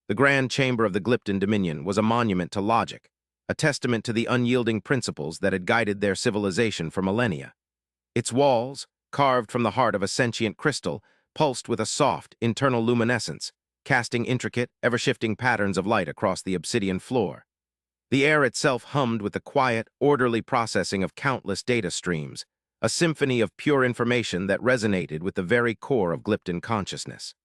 The grand chamber of the Glypton Dominion was a monument to logic, a testament to the unyielding principles that had guided their civilization for millennia. Its walls, carved from the heart of a sentient crystal, pulsed with a soft, internal luminescence, casting intricate, ever-shifting patterns of light across the obsidian floor. The air itself hummed with the quiet, orderly processing of countless data streams, a symphony of pure information that resonated with the very core of Glypton consciousness.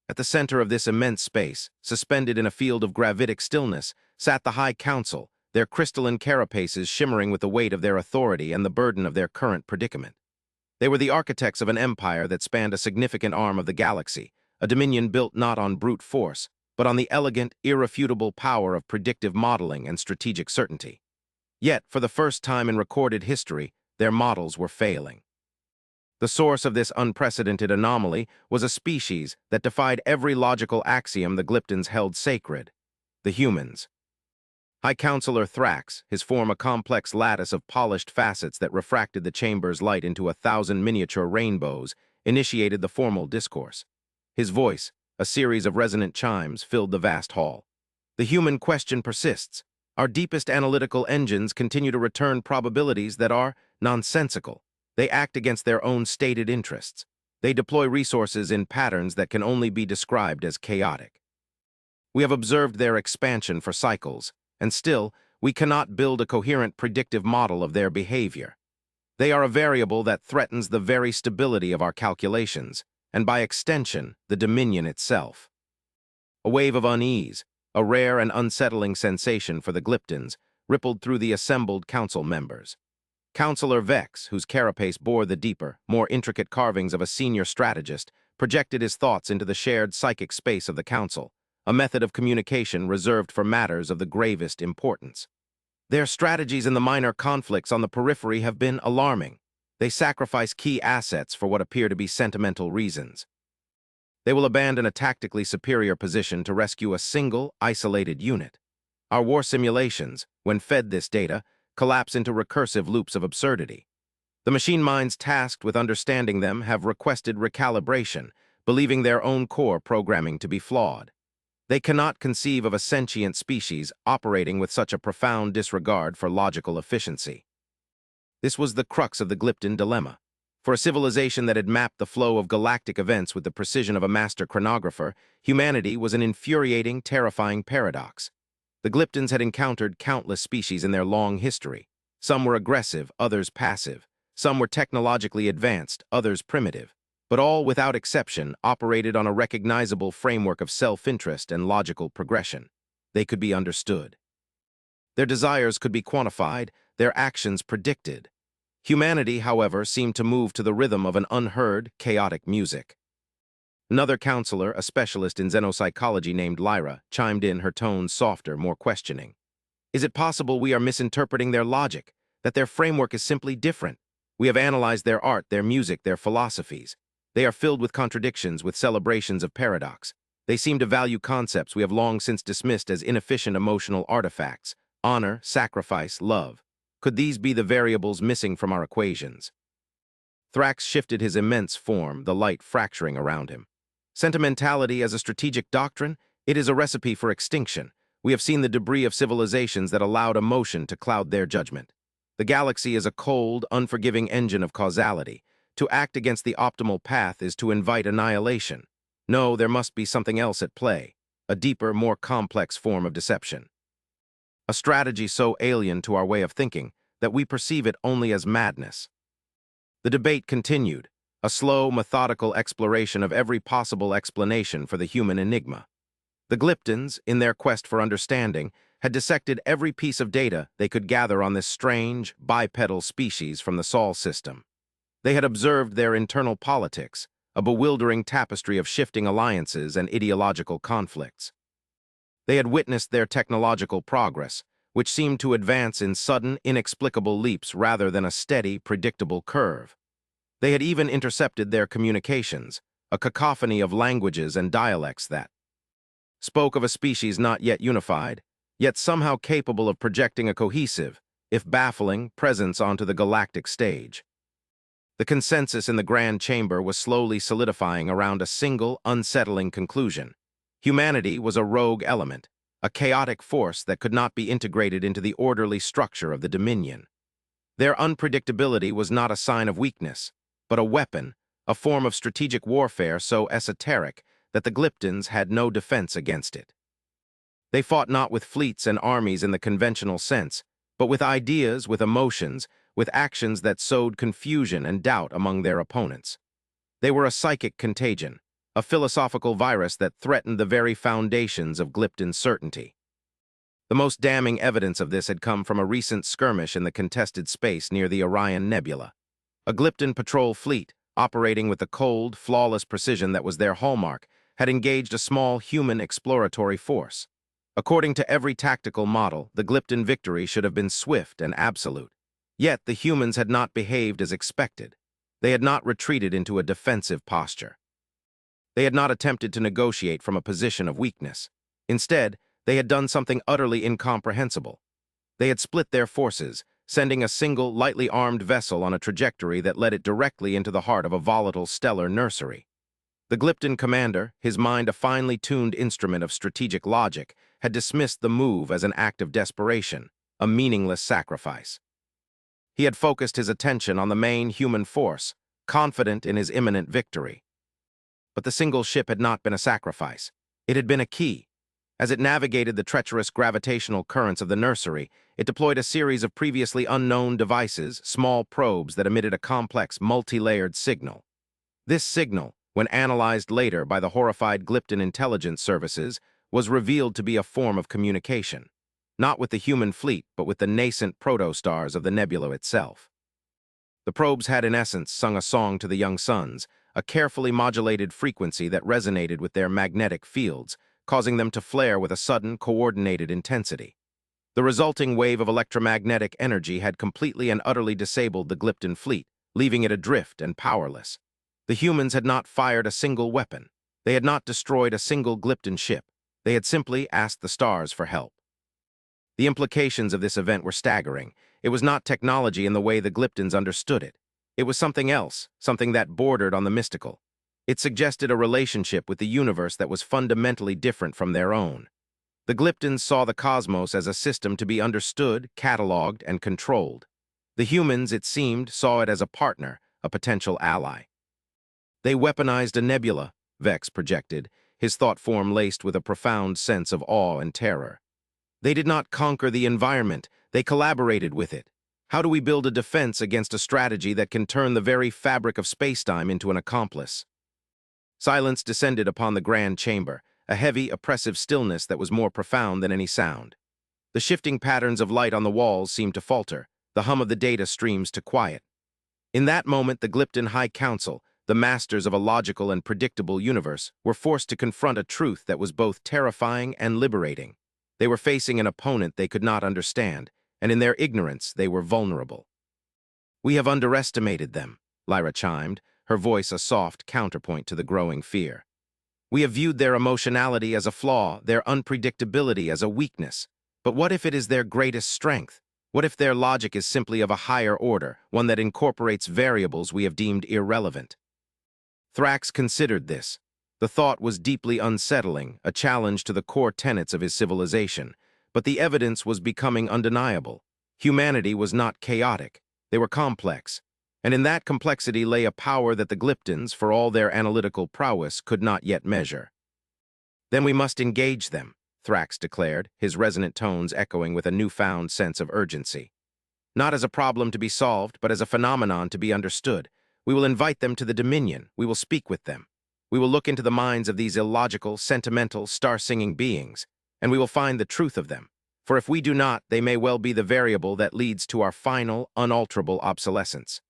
At the center of this immense space, suspended in a field of gravitic stillness, sat the High Council, their crystalline carapaces shimmering with the weight of their authority and the burden of their current predicament. They were the architects of an empire that spanned a significant arm of the galaxy, a dominion built not on brute force, but on the elegant, irrefutable power of predictive modeling and strategic certainty. Yet, for the first time in recorded history, their models were failing. The source of this unprecedented anomaly was a species that defied every logical axiom the Glyptons held sacred: the humans. High Counselor Thrax, his form a complex lattice of polished facets that refracted the chamber's light into 1,000 miniature rainbows, initiated the formal discourse. His voice, a series of resonant chimes, filled the vast hall. The human question persists. Our deepest analytical engines continue to return probabilities that are nonsensical. They act against their own stated interests. They deploy resources in patterns that can only be described as chaotic. We have observed their expansion for cycles, and still, we cannot build a coherent predictive model of their behavior. They are a variable that threatens the very stability of our calculations, and by extension, the Dominion itself. A wave of unease, a rare and unsettling sensation for the Glyptons, rippled through the assembled council members. Counselor Vex, whose carapace bore the deeper, more intricate carvings of a senior strategist, projected his thoughts into the shared psychic space of the council, a method of communication reserved for matters of the gravest importance. Their strategies in the minor conflicts on the periphery have been alarming. They sacrifice key assets for what appear to be sentimental reasons. They will abandon a tactically superior position to rescue a single, isolated unit. Our war simulations, when fed this data, collapse into recursive loops of absurdity. The machine minds tasked with understanding them have requested recalibration, believing their own core programming to be flawed. They cannot conceive of a sentient species operating with such a profound disregard for logical efficiency. This was the crux of the Glypton dilemma. For a civilization that had mapped the flow of galactic events with the precision of a master chronographer, humanity was an infuriating, terrifying paradox. The Glyptons had encountered countless species in their long history. Some were aggressive, others passive. Some were technologically advanced, others primitive. But all, without exception, operated on a recognizable framework of self-interest and logical progression. They could be understood. Their desires could be quantified, their actions predicted. Humanity, however, seemed to move to the rhythm of an unheard, chaotic music. Another counselor, a specialist in xenopsychology named Lyra, chimed in, her tones softer, more questioning. Is it possible we are misinterpreting their logic, that their framework is simply different? We have analyzed their art, their music, their philosophies. They are filled with contradictions, with celebrations of paradox. They seem to value concepts we have long since dismissed as inefficient emotional artifacts: honor, sacrifice, love. Could these be the variables missing from our equations? Thrax shifted his immense form, the light fracturing around him. Sentimentality as a strategic doctrine? It is a recipe for extinction. We have seen the debris of civilizations that allowed emotion to cloud their judgment. The galaxy is a cold, unforgiving engine of causality. To act against the optimal path is to invite annihilation. No, there must be something else at play, a deeper, more complex form of deception. A strategy so alien to our way of thinking that we perceive it only as madness. The debate continued, a slow, methodical exploration of every possible explanation for the human enigma. The Glyptons, in their quest for understanding, had dissected every piece of data they could gather on this strange, bipedal species from the Sol system. They had observed their internal politics, a bewildering tapestry of shifting alliances and ideological conflicts. They had witnessed their technological progress, which seemed to advance in sudden, inexplicable leaps rather than a steady, predictable curve. They had even intercepted their communications, a cacophony of languages and dialects that spoke of a species not yet unified, yet somehow capable of projecting a cohesive, if baffling, presence onto the galactic stage. The consensus in the Grand Chamber was slowly solidifying around a single, unsettling conclusion. Humanity was a rogue element, a chaotic force that could not be integrated into the orderly structure of the Dominion. Their unpredictability was not a sign of weakness, but a weapon, a form of strategic warfare so esoteric that the Glyptons had no defense against it. They fought not with fleets and armies in the conventional sense, but with ideas, with emotions, with actions that sowed confusion and doubt among their opponents. They were a psychic contagion, a philosophical virus that threatened the very foundations of Glypton certainty. The most damning evidence of this had come from a recent skirmish in the contested space near the Orion Nebula. A Glypton patrol fleet, operating with the cold, flawless precision that was their hallmark, had engaged a small human exploratory force. According to every tactical model, the Glypton victory should have been swift and absolute. Yet the humans had not behaved as expected. They had not retreated into a defensive posture. They had not attempted to negotiate from a position of weakness. Instead, they had done something utterly incomprehensible. They had split their forces, sending a single, lightly armed vessel on a trajectory that led it directly into the heart of a volatile stellar nursery. The Glypton commander, his mind a finely tuned instrument of strategic logic, had dismissed the move as an act of desperation, a meaningless sacrifice. He had focused his attention on the main human force, confident in his imminent victory. But the single ship had not been a sacrifice. It had been a key. As it navigated the treacherous gravitational currents of the nursery, it deployed a series of previously unknown devices, small probes that emitted a complex, multi-layered signal. This signal, when analyzed later by the horrified Glypton intelligence services, was revealed to be a form of communication, not with the human fleet, but with the nascent protostars of the nebula itself. The probes had in essence sung a song to the young suns, a carefully modulated frequency that resonated with their magnetic fields, causing them to flare with a sudden, coordinated intensity. The resulting wave of electromagnetic energy had completely and utterly disabled the Glypton fleet, leaving it adrift and powerless. The humans had not fired a single weapon. They had not destroyed a single Glypton ship. They had simply asked the stars for help. The implications of this event were staggering. It was not technology in the way the Glyptons understood it. It was something else, something that bordered on the mystical. It suggested a relationship with the universe that was fundamentally different from their own. The Glyptons saw the cosmos as a system to be understood, catalogued, and controlled. The humans, it seemed, saw it as a partner, a potential ally. They weaponized a nebula, Vex projected, his thought form laced with a profound sense of awe and terror. They did not conquer the environment, they collaborated with it. How do we build a defense against a strategy that can turn the very fabric of spacetime into an accomplice? Silence descended upon the grand chamber, a heavy, oppressive stillness that was more profound than any sound. The shifting patterns of light on the walls seemed to falter, the hum of the data streams to quiet. In that moment, the Glypton High Council, the masters of a logical and predictable universe, were forced to confront a truth that was both terrifying and liberating. They were facing an opponent they could not understand, and in their ignorance, they were vulnerable. "We have underestimated them," Lyra chimed, her voice a soft counterpoint to the growing fear. "We have viewed their emotionality as a flaw, their unpredictability as a weakness. But what if it is their greatest strength? What if their logic is simply of a higher order, one that incorporates variables we have deemed irrelevant?" Thrax considered this. The thought was deeply unsettling, a challenge to the core tenets of his civilization. But the evidence was becoming undeniable. Humanity was not chaotic. They were complex. And in that complexity lay a power that the Glyptons, for all their analytical prowess, could not yet measure. "Then we must engage them," Thrax declared, his resonant tones echoing with a newfound sense of urgency. "Not as a problem to be solved, but as a phenomenon to be understood. We will invite them to the Dominion. We will speak with them. We will look into the minds of these illogical, sentimental, star-singing beings, and we will find the truth of them. For if we do not, they may well be the variable that leads to our final, unalterable obsolescence."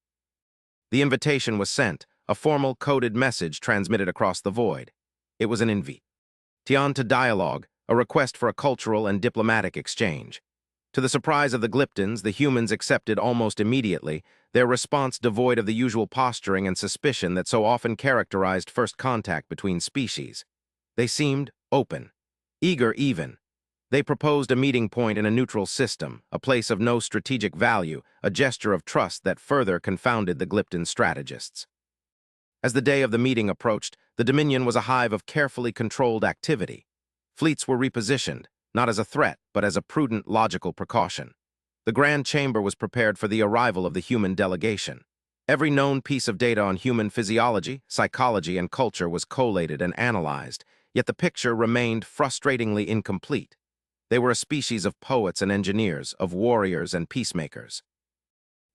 The invitation was sent, a formal coded message transmitted across the void. It was an invitation to dialogue, a request for a cultural and diplomatic exchange. To the surprise of the Glyptons, the humans accepted almost immediately, their response devoid of the usual posturing and suspicion that so often characterized first contact between species. They seemed open, eager even. They proposed a meeting point in a neutral system, a place of no strategic value, a gesture of trust that further confounded the Glypton strategists. As the day of the meeting approached, The Dominion was a hive of carefully controlled activity. Fleets were repositioned, not as a threat, but as a prudent, logical precaution. The Grand Chamber was prepared for the arrival of the human delegation. Every known piece of data on human physiology, psychology, and culture was collated and analyzed, yet the picture remained frustratingly incomplete. They were a species of poets and engineers, of warriors and peacemakers.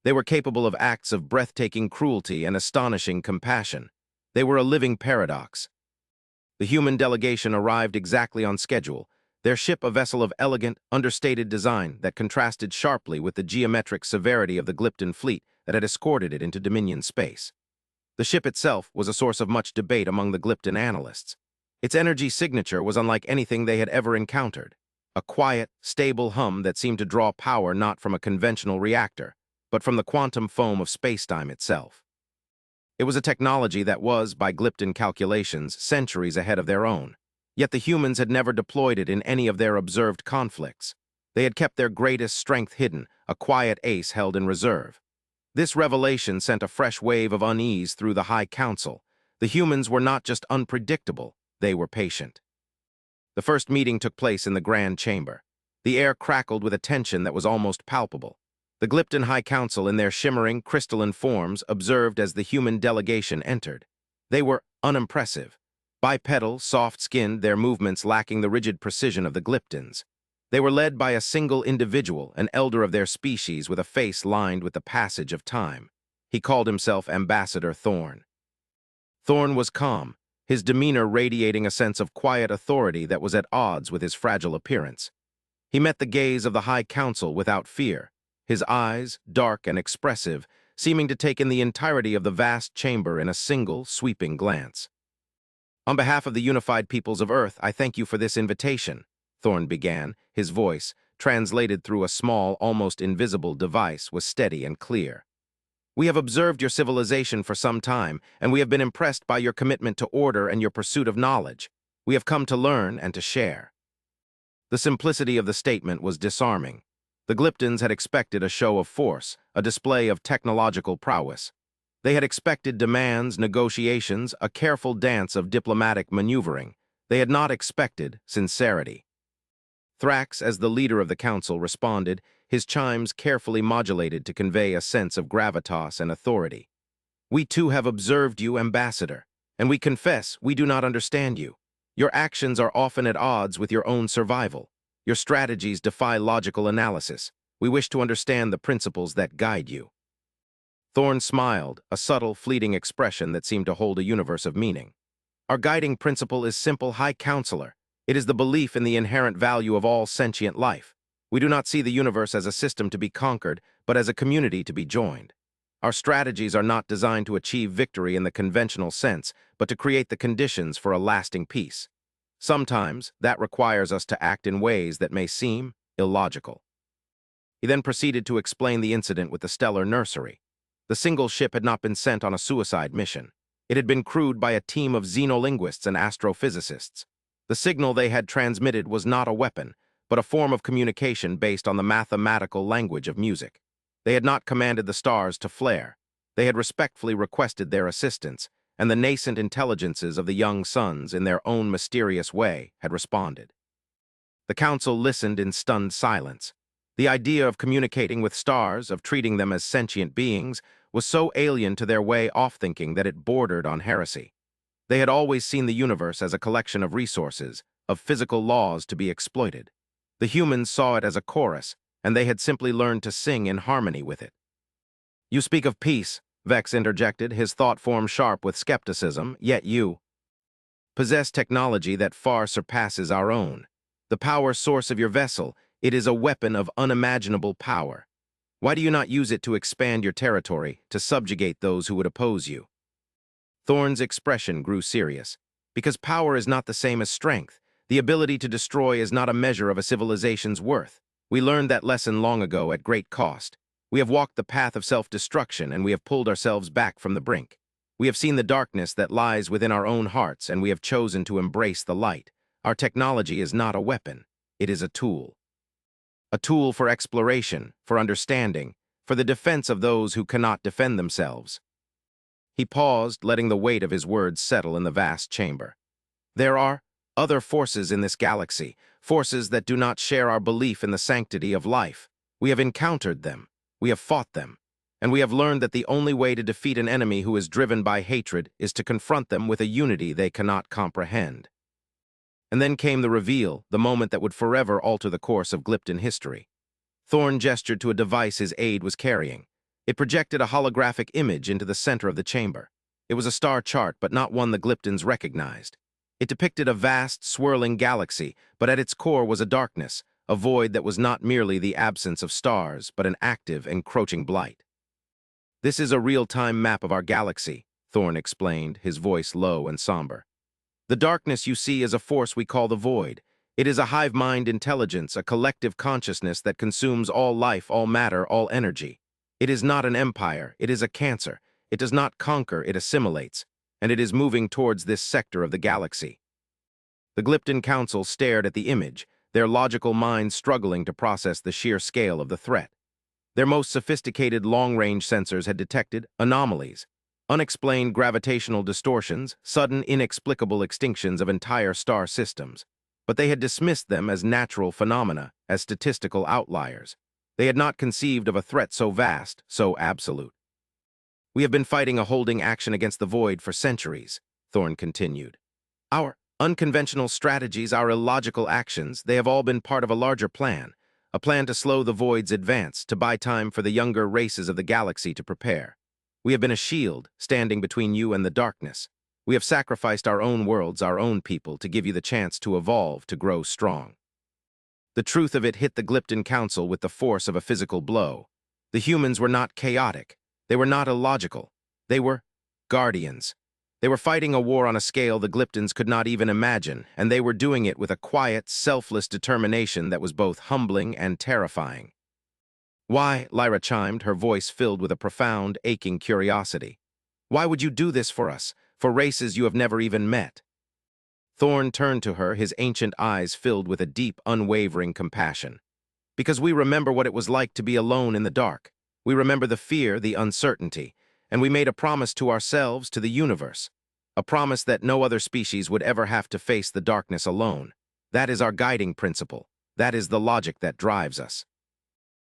They were capable of acts of breathtaking cruelty and astonishing compassion. They were a living paradox. The human delegation arrived exactly on schedule, their ship a vessel of elegant, understated design that contrasted sharply with the geometric severity of the Glypton fleet that had escorted it into Dominion space. The ship itself was a source of much debate among the Glypton analysts. Its energy signature was unlike anything they had ever encountered, a quiet, stable hum that seemed to draw power not from a conventional reactor, but from the quantum foam of spacetime itself. It was a technology that was, by Glypton calculations, centuries ahead of their own. Yet the humans had never deployed it in any of their observed conflicts. They had kept their greatest strength hidden, a quiet ace held in reserve. This revelation sent a fresh wave of unease through the High Council. The humans were not just unpredictable, they were patient. The first meeting took place in the Grand Chamber. The air crackled with a tension that was almost palpable. The Glypton High Council, in their shimmering, crystalline forms, observed as the human delegation entered. They were unimpressive. Bipedal, soft-skinned, their movements lacking the rigid precision of the Glyptons. They were led by a single individual, an elder of their species with a face lined with the passage of time. He called himself Ambassador Thorn. Thorn was calm, his demeanor radiating a sense of quiet authority that was at odds with his fragile appearance. He met the gaze of the High Council without fear, his eyes, dark and expressive, seeming to take in the entirety of the vast chamber in a single, sweeping glance. "On behalf of the unified peoples of Earth, I thank you for this invitation," Thorn began. His voice, translated through a small, almost invisible device, was steady and clear. "We have observed your civilization for some time, and we have been impressed by your commitment to order and your pursuit of knowledge. We have come to learn and to share." The simplicity of the statement was disarming. The Glyptons had expected a show of force, a display of technological prowess. They had expected demands, negotiations, a careful dance of diplomatic maneuvering. They had not expected sincerity. Thrax, as the leader of the council, responded, his chimes carefully modulated to convey a sense of gravitas and authority. "We too have observed you, Ambassador, and we confess we do not understand you. Your actions are often at odds with your own survival. Your strategies defy logical analysis. We wish to understand the principles that guide you." Thorn smiled, a subtle, fleeting expression that seemed to hold a universe of meaning. "Our guiding principle is simple, High Counselor. It is the belief in the inherent value of all sentient life. We do not see the universe as a system to be conquered, but as a community to be joined. Our strategies are not designed to achieve victory in the conventional sense, but to create the conditions for a lasting peace. Sometimes, that requires us to act in ways that may seem illogical." He then proceeded to explain the incident with the stellar nursery. The single ship had not been sent on a suicide mission. It had been crewed by a team of xenolinguists and astrophysicists. The signal they had transmitted was not a weapon, but a form of communication based on the mathematical language of music. They had not commanded the stars to flare. They had respectfully requested their assistance, and the nascent intelligences of the young suns, in their own mysterious way, had responded. The council listened in stunned silence. The idea of communicating with stars, of treating them as sentient beings, was so alien to their way of thinking that it bordered on heresy. They had always seen the universe as a collection of resources, of physical laws to be exploited. The humans saw it as a chorus, and they had simply learned to sing in harmony with it. "You speak of peace," Vex interjected, his thought form sharp with skepticism, "yet you possess technology that far surpasses our own. The power source of your vessel, it is a weapon of unimaginable power. Why do you not use it to expand your territory, to subjugate those who would oppose you?" Thorn's expression grew serious. "Because power is not the same as strength. The ability to destroy is not a measure of a civilization's worth. We learned that lesson long ago at great cost. We have walked the path of self-destruction, and we have pulled ourselves back from the brink. We have seen the darkness that lies within our own hearts, and we have chosen to embrace the light. Our technology is not a weapon. It is a tool. A tool for exploration, for understanding, for the defense of those who cannot defend themselves." He paused, letting the weight of his words settle in the vast chamber. There are other forces in this galaxy, forces that do not share our belief in the sanctity of life. We have encountered them, we have fought them, and we have learned that the only way to defeat an enemy who is driven by hatred is to confront them with a unity they cannot comprehend. And then came the reveal, the moment that would forever alter the course of Glypton history. Thorn gestured to a device his aide was carrying. It projected a holographic image into the center of the chamber. It was a star chart, but not one the Glyptons recognized. It depicted a vast, swirling galaxy, but at its core was a darkness, a void that was not merely the absence of stars, but an active, encroaching blight. "This is a real-time map of our galaxy," Thorn explained, his voice low and somber. "The darkness you see is a force we call the Void. It is a hive-mind intelligence, a collective consciousness that consumes all life, all matter, all energy. It is not an empire, it is a cancer. It does not conquer, it assimilates, and it is moving towards this sector of the galaxy." The Glypton Council stared at the image, their logical minds struggling to process the sheer scale of the threat. Their most sophisticated long-range sensors had detected anomalies, unexplained gravitational distortions, sudden inexplicable extinctions of entire star systems. But they had dismissed them as natural phenomena, as statistical outliers. They had not conceived of a threat so vast, so absolute. "We have been fighting a holding action against the Void for centuries," Thorn continued. "Our unconventional strategies, our illogical actions, they have all been part of a larger plan, a plan to slow the Void's advance, to buy time for the younger races of the galaxy to prepare. We have been a shield, standing between you and the darkness. We have sacrificed our own worlds, our own people, to give you the chance to evolve, to grow strong." The truth of it hit the Glypton Council with the force of a physical blow. The humans were not chaotic. They were not illogical. They were guardians. They were fighting a war on a scale the Glyptons could not even imagine, and they were doing it with a quiet, selfless determination that was both humbling and terrifying. "Why?" Lyra chimed, her voice filled with a profound, aching curiosity. "Why would you do this for us, for races you have never even met?" Thorn turned to her, his ancient eyes filled with a deep, unwavering compassion. "Because we remember what it was like to be alone in the dark. We remember the fear, the uncertainty, and we made a promise to ourselves, to the universe. A promise that no other species would ever have to face the darkness alone. That is our guiding principle. That is the logic that drives us."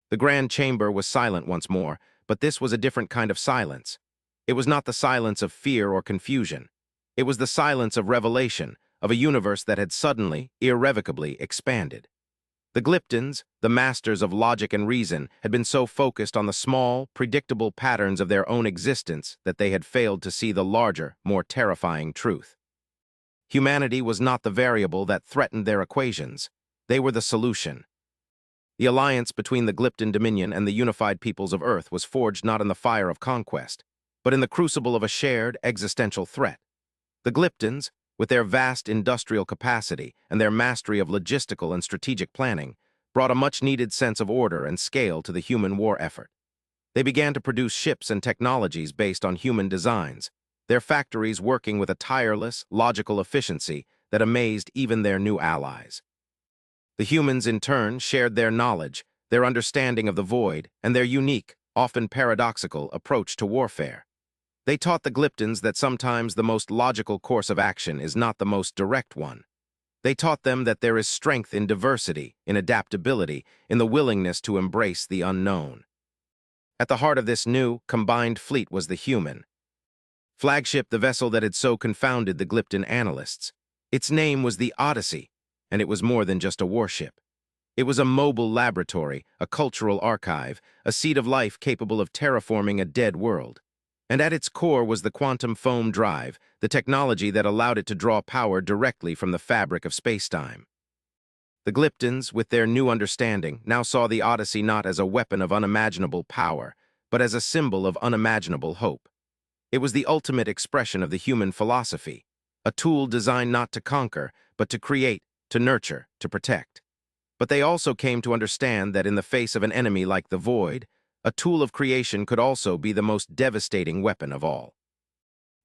The Grand Chamber was silent once more, but this was a different kind of silence. It was not the silence of fear or confusion. It was the silence of revelation, of a universe that had suddenly, irrevocably expanded. The Glyptons, the masters of logic and reason, had been so focused on the small, predictable patterns of their own existence that they had failed to see the larger, more terrifying truth. Humanity was not the variable that threatened their equations. They were the solution. The alliance between the Glypton Dominion and the unified peoples of Earth was forged not in the fire of conquest, but in the crucible of a shared, existential threat. The Glyptons, with their vast industrial capacity and their mastery of logistical and strategic planning, brought a much-needed sense of order and scale to the human war effort. They began to produce ships and technologies based on human designs, their factories working with a tireless, logical efficiency that amazed even their new allies. The humans, in turn, shared their knowledge, their understanding of the Void, and their unique, often paradoxical, approach to warfare. They taught the Glyptons that sometimes the most logical course of action is not the most direct one. They taught them that there is strength in diversity, in adaptability, in the willingness to embrace the unknown. At the heart of this new, combined fleet was the human flagship, the vessel that had so confounded the Glypton analysts. Its name was the Odyssey, and it was more than just a warship. It was a mobile laboratory, a cultural archive, a seed of life capable of terraforming a dead world. And at its core was the quantum foam drive, the technology that allowed it to draw power directly from the fabric of spacetime. The Glyptons, with their new understanding, now saw the Odyssey not as a weapon of unimaginable power, but as a symbol of unimaginable hope. It was the ultimate expression of the human philosophy, a tool designed not to conquer, but to create, to nurture, to protect. But they also came to understand that in the face of an enemy like the Void, a tool of creation could also be the most devastating weapon of all.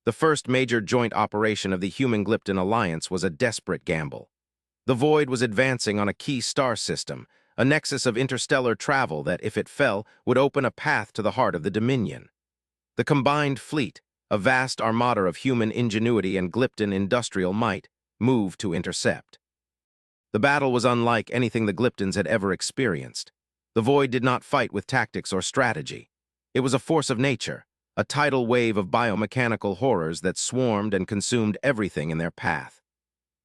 The first major joint operation of the Human-Glypton Alliance was a desperate gamble. The Void was advancing on a key star system, a nexus of interstellar travel that, if it fell, would open a path to the heart of the Dominion. The combined fleet, A vast armada of human ingenuity and Glypton industrial might moved to intercept. The battle was unlike anything the Glyptons had ever experienced. The Void did not fight with tactics or strategy. It was a force of nature, a tidal wave of biomechanical horrors that swarmed and consumed everything in their path.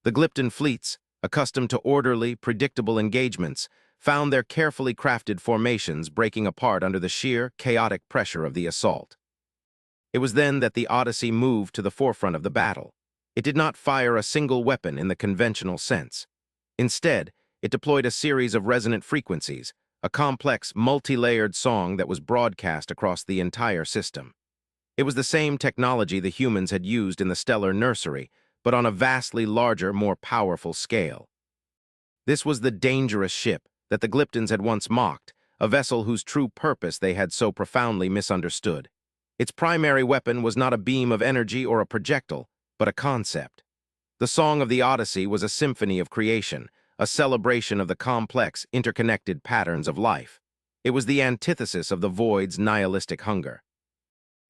The Glypton fleets, accustomed to orderly, predictable engagements, found their carefully crafted formations breaking apart under the sheer, chaotic pressure of the assault. It was then that the Odyssey moved to the forefront of the battle. It did not fire a single weapon in the conventional sense. Instead, it deployed a series of resonant frequencies, a complex, multi-layered song that was broadcast across the entire system. It was the same technology the humans had used in the stellar nursery, but on a vastly larger, more powerful scale. This was the dangerous ship that the Glyptons had once mocked, a vessel whose true purpose they had so profoundly misunderstood. Its primary weapon was not a beam of energy or a projectile, but a concept. The Song of the Odyssey was a symphony of creation, a celebration of the complex, interconnected patterns of life. It was the antithesis of the Void's nihilistic hunger.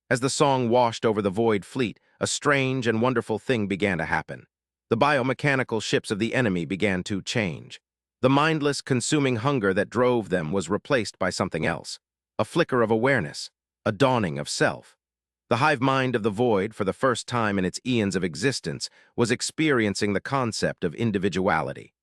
As the song washed over the Void fleet, a strange and wonderful thing began to happen. The biomechanical ships of the enemy began to change. The mindless, consuming hunger that drove them was replaced by something else, a flicker of awareness, a dawning of self. The hive mind of the Void, for the first time in its eons of existence, was experiencing the concept of individuality.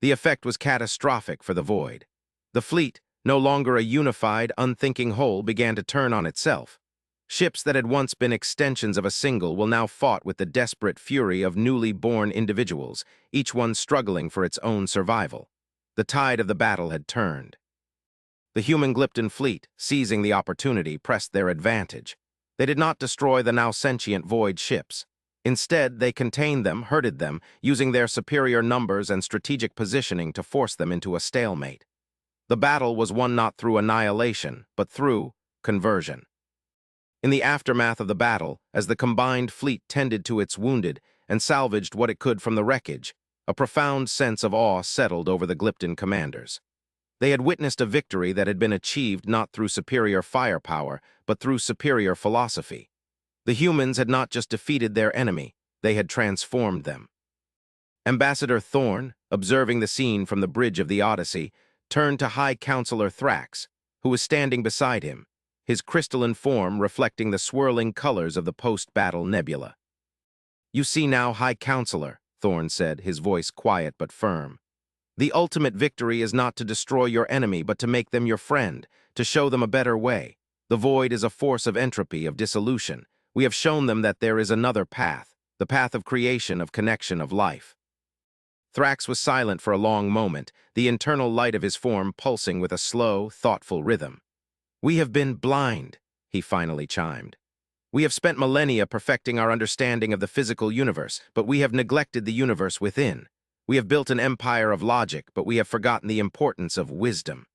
The effect was catastrophic for the Void. The fleet, no longer a unified, unthinking whole, began to turn on itself. Ships that had once been extensions of a single will now fought with the desperate fury of newly born individuals, each one struggling for its own survival. The tide of the battle had turned. The human Glypton fleet, seizing the opportunity, pressed their advantage. They did not destroy the now sentient Void ships. Instead, they contained them, herded them, using their superior numbers and strategic positioning to force them into a stalemate. The battle was won not through annihilation, but through conversion. In the aftermath of the battle, as the combined fleet tended to its wounded and salvaged what it could from the wreckage, a profound sense of awe settled over the Glypton commanders. They had witnessed a victory that had been achieved not through superior firepower, but through superior philosophy. The humans had not just defeated their enemy, they had transformed them. Ambassador Thorn, observing the scene from the bridge of the Odyssey, turned to High Counselor Thrax, who was standing beside him, his crystalline form reflecting the swirling colors of the post-battle nebula. "You see now, High Counselor," Thorn said, his voice quiet but firm. "The ultimate victory is not to destroy your enemy, but to make them your friend, to show them a better way. The Void is a force of entropy, of dissolution. We have shown them that there is another path, the path of creation, of connection, of life." Thrax was silent for a long moment, the internal light of his form pulsing with a slow, thoughtful rhythm. "We have been blind," he finally chimed. "We have spent millennia perfecting our understanding of the physical universe, but we have neglected the universe within. We have built an empire of logic, but we have forgotten the importance of wisdom."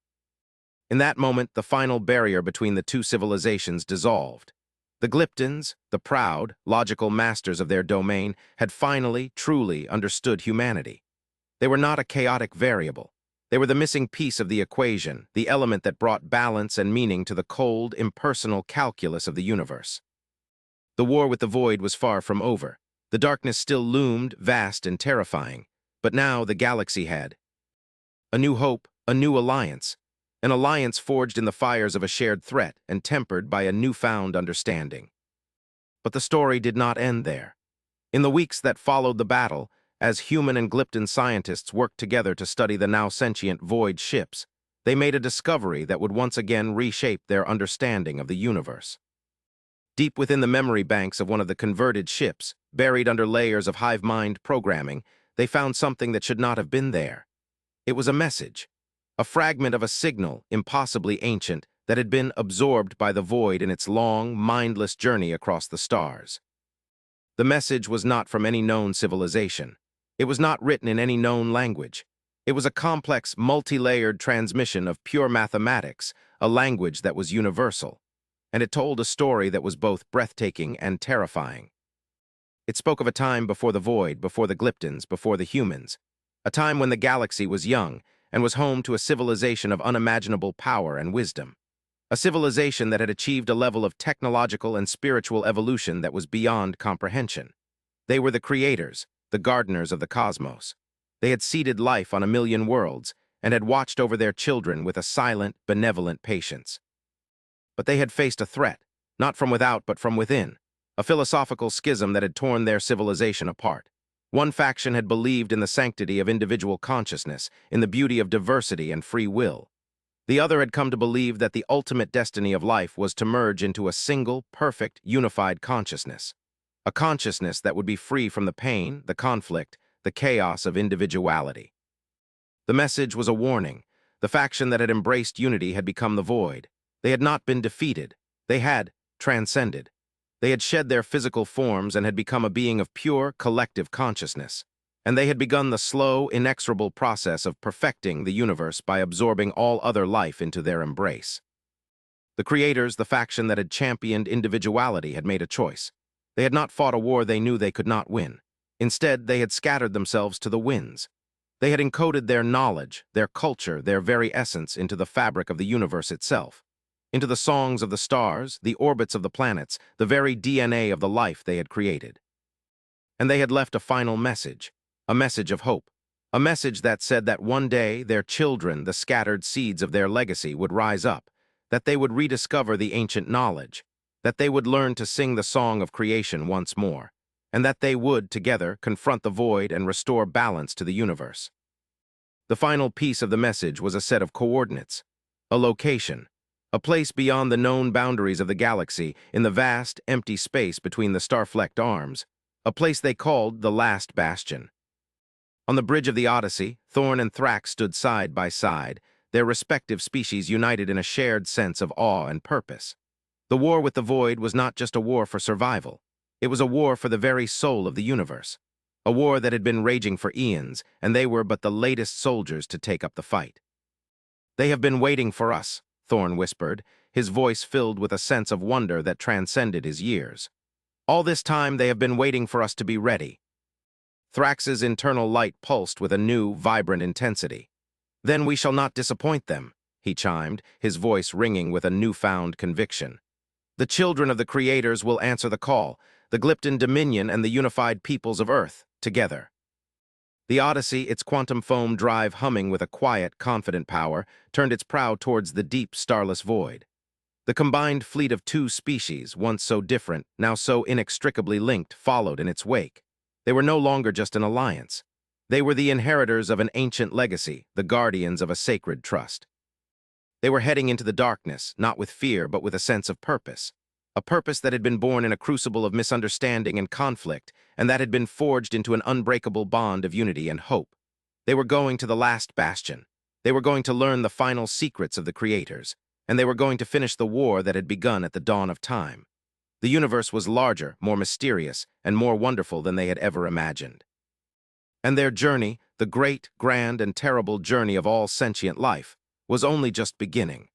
In that moment, the final barrier between the two civilizations dissolved. The Glyptons, the proud, logical masters of their domain, had finally, truly understood humanity. They were not a chaotic variable. They were the missing piece of the equation, the element that brought balance and meaning to the cold, impersonal calculus of the universe. The war with the Void was far from over. The darkness still loomed, vast and terrifying. But now the galaxy had a new hope, a new alliance, an alliance forged in the fires of a shared threat and tempered by a newfound understanding. But the story did not end there. In the weeks that followed the battle, as human and Glypton scientists worked together to study the now sentient Void ships, they made a discovery that would once again reshape their understanding of the universe. Deep within the memory banks of one of the converted ships, buried under layers of hive mind programming, they found something that should not have been there. It was a message, a fragment of a signal, impossibly ancient, that had been absorbed by the Void in its long, mindless journey across the stars. The message was not from any known civilization. It was not written in any known language. It was a complex, multi-layered transmission of pure mathematics, a language that was universal. And it told a story that was both breathtaking and terrifying. It spoke of a time before the Void, before the Glyptons, before the humans. A time when the galaxy was young and was home to a civilization of unimaginable power and wisdom. a civilization that had achieved a level of technological and spiritual evolution that was beyond comprehension. They were the creators, the gardeners of the cosmos. They had seeded life on a million worlds and had watched over their children with a silent, benevolent patience. But they had faced a threat, not from without but from within, a philosophical schism that had torn their civilization apart. One faction had believed in the sanctity of individual consciousness, in the beauty of diversity and free will. The other had come to believe that the ultimate destiny of life was to merge into a single, perfect, unified consciousness. A consciousness that would be free from the pain, the conflict, the chaos of individuality. The message was a warning. The faction that had embraced unity had become the void. They had not been defeated. They had transcended. They had shed their physical forms and had become a being of pure, collective consciousness. And they had begun the slow, inexorable process of perfecting the universe by absorbing all other life into their embrace. The creators, the faction that had championed individuality, had made a choice. They had not fought a war they knew they could not win. Instead, they had scattered themselves to the winds. They had encoded their knowledge, their culture, their very essence into the fabric of the universe itself, into the songs of the stars, the orbits of the planets, the very DNA of the life they had created. And they had left a final message, a message of hope, a message that said that one day their children, the scattered seeds of their legacy, would rise up, that they would rediscover the ancient knowledge, that they would learn to sing the song of creation once more, and that they would, together, confront the void and restore balance to the universe. The final piece of the message was a set of coordinates, a location, a place beyond the known boundaries of the galaxy, in the vast, empty space between the star-flecked arms, a place they called the Last Bastion. On the bridge of the Odyssey, Thorn and Thrax stood side by side, their respective species united in a shared sense of awe and purpose. The war with the void was not just a war for survival. It was a war for the very soul of the universe. A war that had been raging for eons, and they were but the latest soldiers to take up the fight. "They have been waiting for us," Thorn whispered, his voice filled with a sense of wonder that transcended his years. "All this time they have been waiting for us to be ready." Thrax's internal light pulsed with a new, vibrant intensity. "Then we shall not disappoint them," he chimed, his voice ringing with a newfound conviction. "The children of the creators will answer the call, the Glypton Dominion and the unified peoples of Earth, together." The Odyssey, its quantum foam drive humming with a quiet, confident power, turned its prow towards the deep, starless void. The combined fleet of two species, once so different, now so inextricably linked, followed in its wake. They were no longer just an alliance. They were the inheritors of an ancient legacy, the guardians of a sacred trust. They were heading into the darkness, not with fear, but with a sense of purpose. A purpose that had been born in a crucible of misunderstanding and conflict, and that had been forged into an unbreakable bond of unity and hope. They were going to the last bastion. They were going to learn the final secrets of the creators, and they were going to finish the war that had begun at the dawn of time. The universe was larger, more mysterious, and more wonderful than they had ever imagined. And their journey, the great, grand, and terrible journey of all sentient life, was only just beginning.